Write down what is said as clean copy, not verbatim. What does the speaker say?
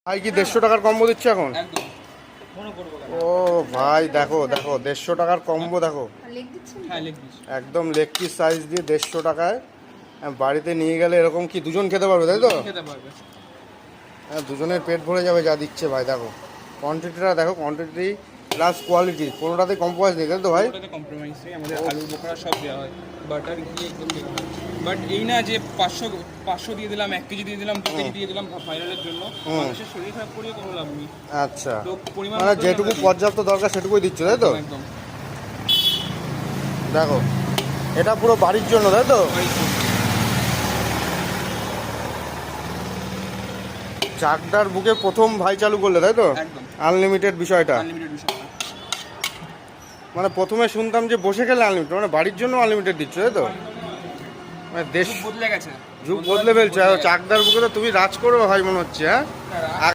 ভাই কি 150 টাকার কম্বো দিচ্ছে এখন? ও ভাই দেখো দেখো 150 টাকার কম্বো দেখো, একদম লেগ পিস সাইজ দিয়ে 150 টাকায় বাড়িতে নিয়ে গেলে এরকম কি দুজন খেতে পারবে, তাই তো? হ্যাঁ, দুজনের পেট ভরে যাবে যা দিচ্ছে ভাই। দেখো কোয়ান্টিটিটা দেখো, কোয়ান্টিটি প্লাস কোয়ালিটি কোনোটাতে কম্প্রোমাইজ নেই, তাই তো ভাই? কম্প্রোমাইজ নেই, আমাদের আলু বোখরা সব দেওয়া হয়, বাটার ঘি একদম দেওয়া হয়। বাট এই না যে 500 দিয়ে দিলাম, 1 কেজি দিয়ে দিলাম, 2 কেজি দিয়ে দিলাম ভাইরালের জন্য, মানুষের শরীর খারাপ করে কোনো লাভ নেই। আচ্ছা, তো পরিমাণ মানে যেটুকু পর্যাপ্ত দরকার সেটুকুই দিচ্ছ, তাই তো? একদম। দেখো এটা পুরো বাড়ির জন্য, তাই তো? চাকদার বুকে প্রথম ভাই চালু করলে, তাই তো? একদম আনলিমিটেড বিষয়টা, আনলিমিটেড বিষয়। মানে প্রথমে শুনতাম যে বসে খেলে আনলিমিটেড, মানে বাড়ির জন্য আনলিমিটেড দিচ্ছ, তাই তো? মানে দেশ বদলে গেছে, যুগ বদলে ফেলছে। আর চাকদার বুকে তো তুমি রাজ করবে ভাই মনে হচ্ছে, হ্যাঁ?